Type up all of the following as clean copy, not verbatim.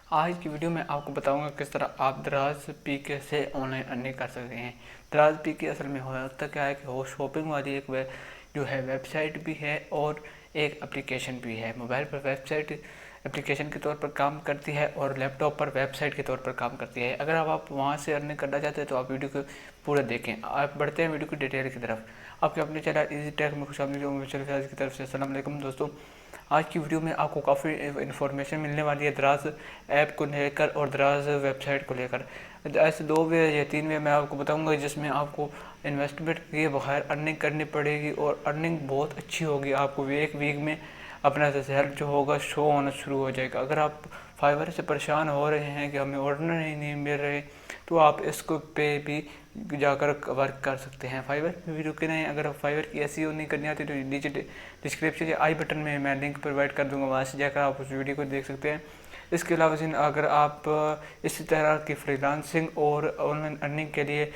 आज की वीडियो में आपको बताऊंगा किस तरह आप दराज पीके से ऑनलाइन अर्निंग कर सकते हैं। दराज पीके असल में होता क्या है कि वो शॉपिंग वाली एक जो है वेबसाइट भी है और एक एप्लीकेशन भी है। मोबाइल पर वेबसाइट एप्लीकेशन के तौर पर काम करती है और लैपटॉप पर वेबसाइट के तौर पर काम करती है। अगर आप वहाँ से अर्निंग करना चाहते हैं तो आप वीडियो को पूरा देखें। आप बढ़ते हैं वीडियो की डिटेल की तरफ। आपके अपने चैनल इजी टेक में खुशामदीद की तरफ से अस्सलाम वालेकुम दोस्तों। आज की वीडियो में आपको काफ़ी इन्फॉर्मेशन मिलने वाली है दराज ऐप को लेकर और दराज वेबसाइट को लेकर। ऐसे 2 वे या 3 वे मैं आपको बताऊंगा जिसमें आपको इन्वेस्टमेंट किए बगैर अर्निंग करनी पड़ेगी और अर्निंग बहुत अच्छी होगी। आपको एक वीक में अपना रिजल्ट जो होगा शो होना शुरू हो जाएगा। अगर आप फाइवर से परेशान हो रहे हैं कि हमें ऑर्डर नहीं मिल रहे तो आप इसको पे भी जाकर वर्क कर सकते हैं। फाइवर भी रुके नहीं। अगर आप फाइवर की एसईओ नहीं करनी आती तो नीचे डिस्क्रिप्शन या आई बटन में मैं लिंक प्रोवाइड कर दूंगा, वहाँ से जाकर आप उस वीडियो को देख सकते हैं। इसके अलावा अगर आप इसी तरह की फ्रीलांसिंग और ऑनलाइन अर्निंग के लिए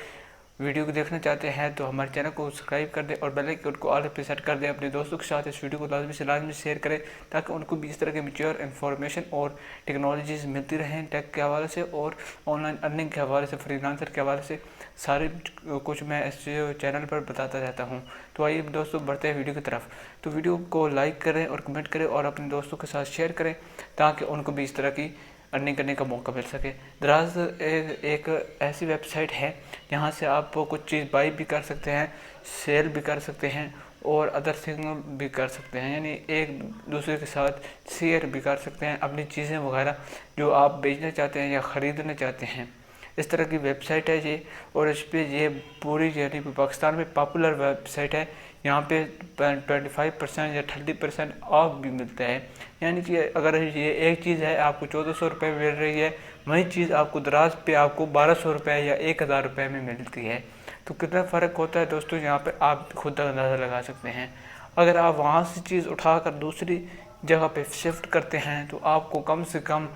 वीडियो को देखना चाहते हैं तो हमारे चैनल को सब्सक्राइब कर दें और बेल आइकन को ऑल पे सेट कर दें। अपने दोस्तों के साथ इस वीडियो को लाजमी शेयर करें ताकि उनको भी इस तरह के मैच्योर इन्फॉर्मेशन और टेक्नोलॉजीज मिलती रहें टेक के हवाले से और ऑनलाइन अर्निंग के हवाले से, फ्रीलांसर के हवाले से। सारे कुछ मैं इस चैनल पर बताता रहता हूँ। तो आइए दोस्तों बढ़ते हैं वीडियो की तरफ। तो वीडियो को लाइक करें और कमेंट करें और अपने दोस्तों के साथ शेयर करें ताकि उनको भी इस तरह की अर्निंग करने का मौका मिल सके। दराज एक ऐसी वेबसाइट है जहाँ से आप कुछ चीज़ बाई भी कर सकते हैं, सेल भी कर सकते हैं और अदर थिंग भी कर सकते हैं, यानी एक दूसरे के साथ शेयर भी कर सकते हैं अपनी चीज़ें वगैरह जो आप बेचना चाहते हैं या ख़रीदना चाहते हैं। इस तरह की वेबसाइट है ये और इस पर ये पूरी यानी पाकिस्तान में पॉपुलर वेबसाइट है। यहाँ पे 25% या 30% ऑफ भी मिलता है, यानी कि अगर ये एक चीज़ है आपको 1400 रुपये मिल रही है, वही चीज़ आपको दराज पे आपको 1200 रुपये या 1000 रुपये में मिलती है। तो कितना फ़र्क होता है दोस्तों, यहाँ पे आप खुद अंदाज़ा लगा सकते हैं। अगर आप वहाँ से चीज़ उठाकर दूसरी जगह पे शिफ्ट करते हैं तो आपको कम से कम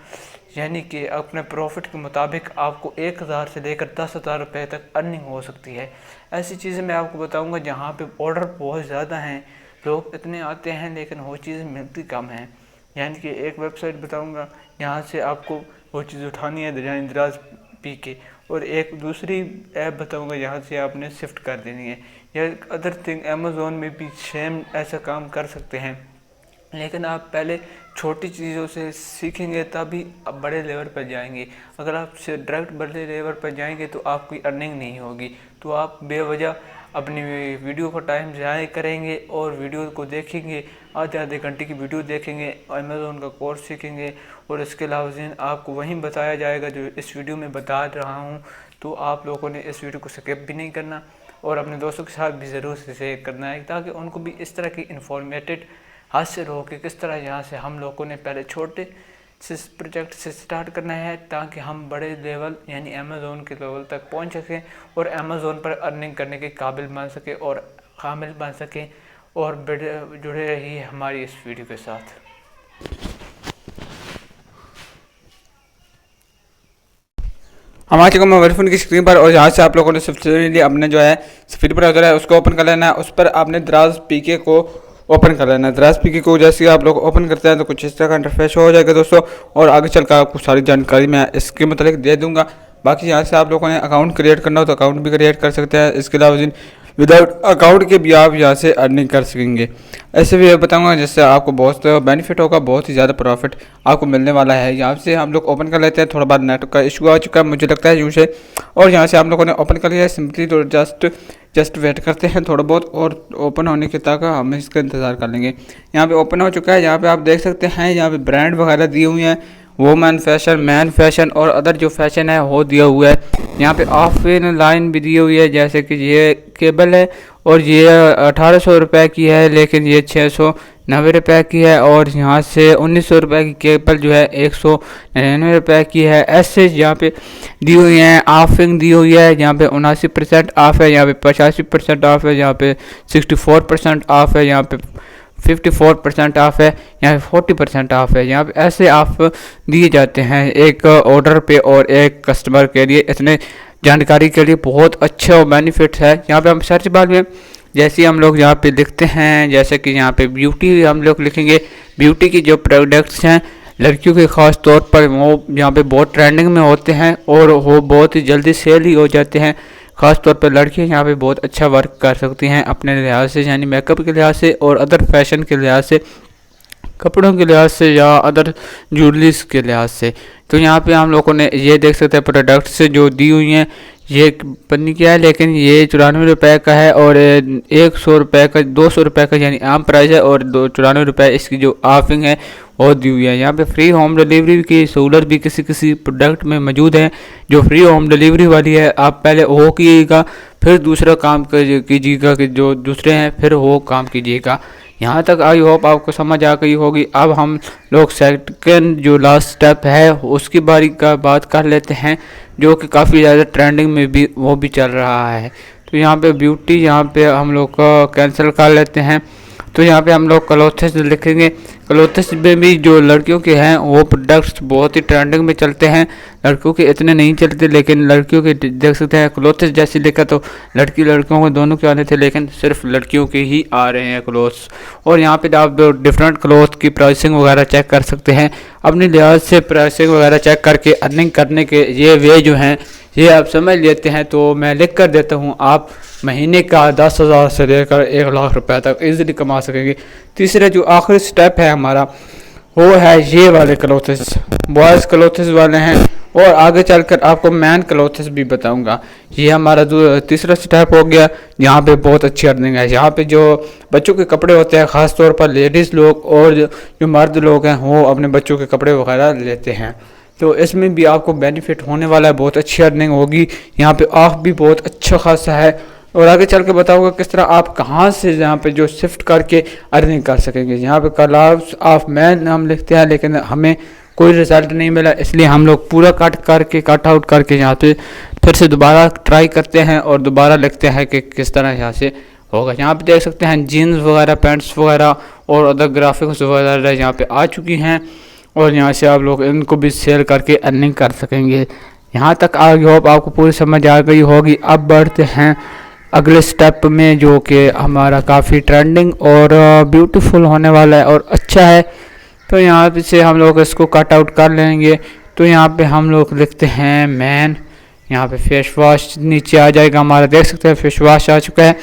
यानी कि अपने प्रॉफिट के मुताबिक आपको 1000 से लेकर 10,000 रुपये तक अर्निंग हो सकती है। ऐसी चीज़ें मैं आपको बताऊंगा जहाँ पे ऑर्डर बहुत ज़्यादा हैं, लोग इतने आते हैं लेकिन वो चीज़ मिलती कम है। यानी कि एक वेबसाइट बताऊंगा यहाँ से आपको वो चीज़ उठानी है यानी दराज पी के, और एक दूसरी ऐप बताऊंगा यहाँ से आपने शिफ्ट कर देनी है। या अदर थिंग अमेज़ोन में भी सेम ऐसा काम कर सकते हैं, लेकिन आप पहले छोटी चीज़ों से सीखेंगे तभी आप बड़े लेवल पर जाएंगे। अगर आप डायरेक्ट बड़े लेवल पर जाएंगे तो आपकी अर्निंग नहीं होगी, तो आप बेवजह अपनी वीडियो को टाइम ज़ाया करेंगे और वीडियो को देखेंगे, आधे घंटे की वीडियो देखेंगे, अमेज़ोन का कोर्स सीखेंगे और इसके अलावा आपको वहीं बताया जाएगा जो इस वीडियो में बता रहा हूँ। तो आप लोगों ने इस वीडियो को स्किप भी नहीं करना और अपने दोस्तों के साथ भी ज़रूर से शेयर करना है ताकि उनको भी इस तरह की इन्फॉर्मेटेड हासिल हो कि किस तरह यहाँ से हम लोगों ने पहले छोटे से प्रोजेक्ट से स्टार्ट करना है ताकि हम बड़े लेवल यानी अमेज़ोन के लेवल तक पहुँच सकें और अमेज़ोन पर अर्निंग करने के काबिल बन सके और कामिल बन सकें। और जुड़े रहिए हमारी इस वीडियो के साथ। हमारे मोबाइल फ़ोन की स्क्रीन पर और यहाँ से आप लोगों ने सबसे लिए अपने जो है स्पीड ब्राउज़र है उसको ओपन कर लेना है। उस पर आपने दराज पीके को ओपन कर लेना है। दराज पीके को जैसे आप लोग ओपन करते हैं तो कुछ इस तरह का इंटरफेस हो जाएगा दोस्तों, और आगे चलकर आपको सारी जानकारी मैं इसके मतलब दे दूंगा। बाकी यहाँ से आप लोगों ने अकाउंट क्रिएट करना हो तो अकाउंट भी क्रिएट कर सकते हैं। इसके अलावा विदाउट अकाउंट के भी आप यहाँ से अर्निंग कर सकेंगे। ऐसे भी बताऊंगा जिससे आपको बहुत बेनिफिट होगा, बहुत ही ज़्यादा प्रॉफिट आपको मिलने वाला है। यहाँ से हम लोग ओपन कर लेते हैं। थोड़ा बार नेटवर्क का इशू आ चुका है मुझे लगता है यूँ से, और यहाँ से आप लोगों ने ओपन कर लिया है। सिंपली तो जस्ट वेट करते हैं थोड़ा बहुत और ओपन होने के तक हम इसका इंतज़ार कर लेंगे। यहाँ पे ओपन हो चुका है। यहाँ पे आप देख सकते हैं यहाँ पे ब्रांड वगैरह दी हुई हैं, वोमेन फैशन, मैन फैशन और अदर जो फैशन है वो दिया हुआ है। यहाँ पे ऑफ इन लाइन भी दी हुई है, जैसे कि ये केबल है और ये 1800 रुपये की है लेकिन ये 690 रुपये की है, और यहाँ से 1900 रुपये की केबल जो है 199 रुपये की है। ऐसे यहाँ पे दी हुई हैं। ऑफिंग दी हुई है, यहाँ पे 79% ऑफ है, यहाँ पे 85% ऑफ है, यहाँ पे 64% ऑफ है, यहाँ पे 54% ऑफ है, यहाँ पे 40% ऑफ है। यहाँ पे ऐसे ऑफ दिए जाते हैं एक ऑर्डर पे और एक कस्टमर के लिए। इतने जानकारी के लिए बहुत अच्छे और बेनिफिट्स है। यहाँ पे हम सर्च बार में जैसे हम लोग यहाँ पे लिखते हैं, जैसे कि यहाँ पे ब्यूटी हम लोग लिखेंगे, ब्यूटी की जो प्रोडक्ट्स हैं लड़कियों के ख़ास तौर पर वो यहाँ पे बहुत ट्रेंडिंग में होते हैं और वो बहुत ही जल्दी सेल ही हो जाते हैं। ख़ास तौर पर लड़कियाँ यहाँ पे बहुत अच्छा वर्क कर सकती हैं अपने लिहाज से, यानी मेकअप के लिहाज से और अदर फैशन के लिहाज से, कपड़ों के लिहाज से या अदर ज्वेलरीज के लिहाज से। तो यहाँ पे हम लोगों ने ये देख सकते हैं प्रोडक्ट्स जो दी हुई हैं। ये पन्नी क्या है, लेकिन ये 94 रुपये का है और 100 रुपये का 200 रुपये का यानी आम प्राइस है और 94 रुपये इसकी जो ऑफिंग है वो दी हुई है। यहाँ पे फ्री होम डिलीवरी की सहूलत भी किसी किसी प्रोडक्ट में मौजूद है। जो फ्री होम डिलीवरी वाली है आप पहले वो कीजिएगा, फिर दूसरा काम कीजिएगा कि जो दूसरे हैं फिर वो काम कीजिएगा। यहाँ तक आई होप आपको समझ आ गई होगी। अब हम लोग सेकंड जो लास्ट स्टेप है उसकी बारी का बात कर लेते हैं, जो कि काफ़ी ज़्यादा ट्रेंडिंग में भी वो भी चल रहा है। तो यहाँ पे ब्यूटी यहाँ पे हम लोग का कैंसिल कर लेते हैं। तो यहाँ पे हम लोग क्लोथ्स लिखेंगे। क्लोथ्स में भी जो लड़कियों के हैं वो प्रोडक्ट्स बहुत ही ट्रेंडिंग में चलते हैं, लड़कियों के इतने नहीं चलते, लेकिन लड़कियों के देख सकते हैं क्लोथ्स जैसे लिखा तो लड़कियों को दोनों के आने थे, लेकिन सिर्फ लड़कियों के ही आ रहे हैं क्लोथ्स। और यहाँ पे आप डिफरेंट क्लोथ की प्राइसिंग वगैरह चेक कर सकते हैं। अपने लिहाज से प्राइसिंग वगैरह चेक करके अर्निंग करने के ये वे जो हैं ये आप समझ लेते हैं। तो मैं लिख कर देता हूँ, आप महीने का 10,000 से लेकर 1 लाख रुपए तक इजीली कमा सकेंगे। तीसरा जो आखिरी स्टेप है हमारा वो है ये वाले क्लोथ्स, बॉयज़ क्लोथ्स वाले हैं, और आगे चलकर आपको मैन क्लोथ्स भी बताऊंगा। ये हमारा जो तीसरा स्टेप हो गया। यहाँ पे बहुत अच्छी अर्निंग है। यहाँ पे जो बच्चों के कपड़े होते हैं, ख़ास तौर पर लेडीज़ लोग और जो मर्द लोग हैं वो अपने बच्चों के कपड़े वगैरह लेते हैं, तो इसमें भी आपको बेनिफिट होने वाला है, बहुत अच्छी अर्निंग होगी। यहाँ पे ऑफ भी बहुत अच्छा खासा है, और आगे चल के बताऊँगा किस तरह आप कहाँ से यहाँ पे जो शिफ्ट करके अर्निंग कर सकेंगे। यहाँ पे क्लास ऑफ मैन हम लिखते हैं, लेकिन हमें कोई रिजल्ट नहीं मिला, इसलिए हम लोग पूरा कट आउट करके यहाँ पे फिर से दोबारा ट्राई करते हैं और दोबारा लिखते हैं कि किस तरह यहाँ से होगा। यहाँ पे देख सकते हैं जीन्स वगैरह, पैंट्स वगैरह और अदर ग्राफिक्स वगैरह यहाँ पे आ चुकी हैं, और यहाँ से आप लोग इनको भी सेल करके अर्निंग कर सकेंगे। यहाँ तक आई होप आपको पूरी समझ आ गई होगी। अब बढ़ते हैं अगले स्टेप में, जो कि हमारा काफ़ी ट्रेंडिंग और ब्यूटीफुल होने वाला है और अच्छा है। तो यहाँ पे से हम लोग इसको कट आउट कर लेंगे। तो यहाँ पे हम लोग लिखते हैं मैन, यहाँ पे फेस वॉश नीचे आ जाएगा हमारा, देख सकते हैं फेस वॉश आ चुका है।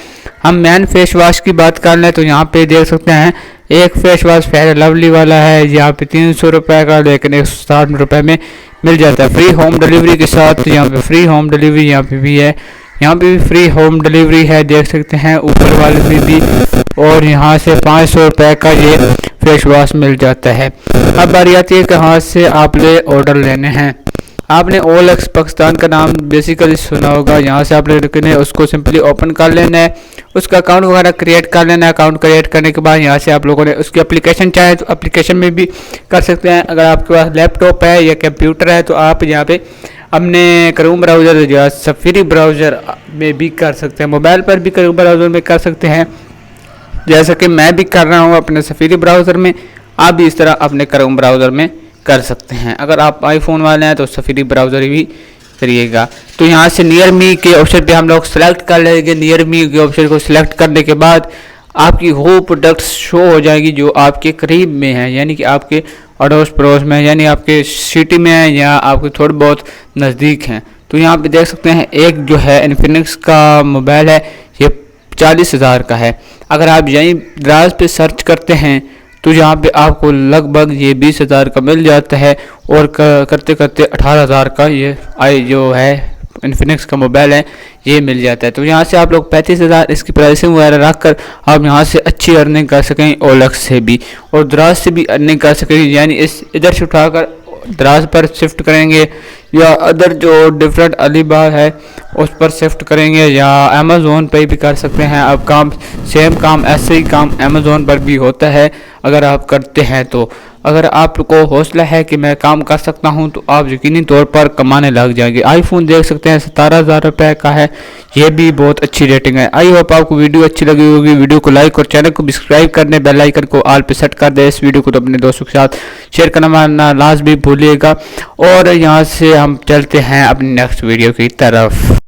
हम मैन फेस वॉश की बात कर लें तो यहाँ पे देख सकते हैं एक फेस वॉश फेयर लवली वाला है, यहाँ पे 300 रुपये का, लेकिन 160 रुपये में मिल जाता है फ्री होम डिलीवरी के साथ। यहाँ पे फ्री होम डिलीवरी यहाँ पे भी है, यहाँ पे भी फ्री होम डिलीवरी है, देख सकते हैं ऊपर वाले में भी। और यहाँ से 500 रुपये का ये फेस वॉश मिल जाता है। अब बारी आती है कहाँ से आपने ऑर्डर लेने हैं। आपने OLX पाकिस्तान का नाम बेसिकली सुना होगा। यहाँ से आपने रखने उसको सिंपली ओपन कर लेना है, उसका अकाउंट वगैरह क्रिएट कर लेना है। अकाउंट क्रिएट करने के बाद यहाँ से आप लोगों ने उसकी एप्लीकेशन चाहे तो एप्लीकेशन में भी कर सकते हैं। अगर आपके पास लैपटॉप है या कंप्यूटर है तो आप यहाँ पे अपने क्रोम ब्राउज़र या सफारी ब्राउज़र में भी कर सकते हैं, मोबाइल पर भी क्रोम ब्राउज़र में कर सकते हैं, जैसा कि मैं भी कर रहा हूँ अपने सफारी ब्राउज़र में। आप भी इस तरह अपने क्रोम ब्राउज़र में कर सकते हैं। अगर आप आईफोन वाले हैं तो सफारी ब्राउज़र भी करिएगा। तो यहाँ से नियर मी के ऑप्शन पे हम लोग सेलेक्ट कर लेंगे। नियर मी के ऑप्शन को सिलेक्ट करने के बाद आपकी वो प्रोडक्ट्स शो हो जाएगी जो आपके करीब में है, यानी कि आपके अड़ोस पड़ोस में, यानी आपके सिटी में है या आपके थोड़े बहुत नज़दीक हैं। तो यहाँ पे देख सकते हैं एक जो है इन्फिनिक्स का मोबाइल है, ये 40,000 का है। अगर आप यहीं दराज पे सर्च करते हैं तो यहाँ पे आपको लगभग ये 20,000 का मिल जाता है, और करते करते 18,000 का ये जो है इन्फिनिक्स का मोबाइल है ये मिल जाता है। तो यहाँ से आप लोग 35,000 इसकी प्राइसिंग वगैरह रख कर आप यहाँ से अच्छी अर्निंग कर सकें, OLX से भी और दराज से भी अर्निंग कर सकेंगे। यानी इस इधर से उठाकर दराज पर शिफ्ट करेंगे या अदर जो डिफरेंट अलीबाग है उस पर शिफ्ट करेंगे, या अमेज़ोन पे भी कर सकते हैं। अब काम सेम काम ऐसे ही काम अमेज़ोन पर भी होता है अगर आप करते हैं तो। अगर आपको हौसला है कि मैं काम कर सकता हूं तो आप यकीनी तौर पर कमाने लग जाएंगे। आईफोन देख सकते हैं 17,000 रुपये का है, ये भी बहुत अच्छी रेटिंग है। आई होप आपको वीडियो अच्छी लगी होगी। वीडियो को लाइक और चैनल को सब्सक्राइब करने, बेल आइकन को ऑल पे सेट कर दे। इस वीडियो को तो अपने दोस्तों के साथ शेयर करना लाजमी भूलिएगा। और यहाँ से हम चलते हैं अपनी नेक्स्ट वीडियो की तरफ।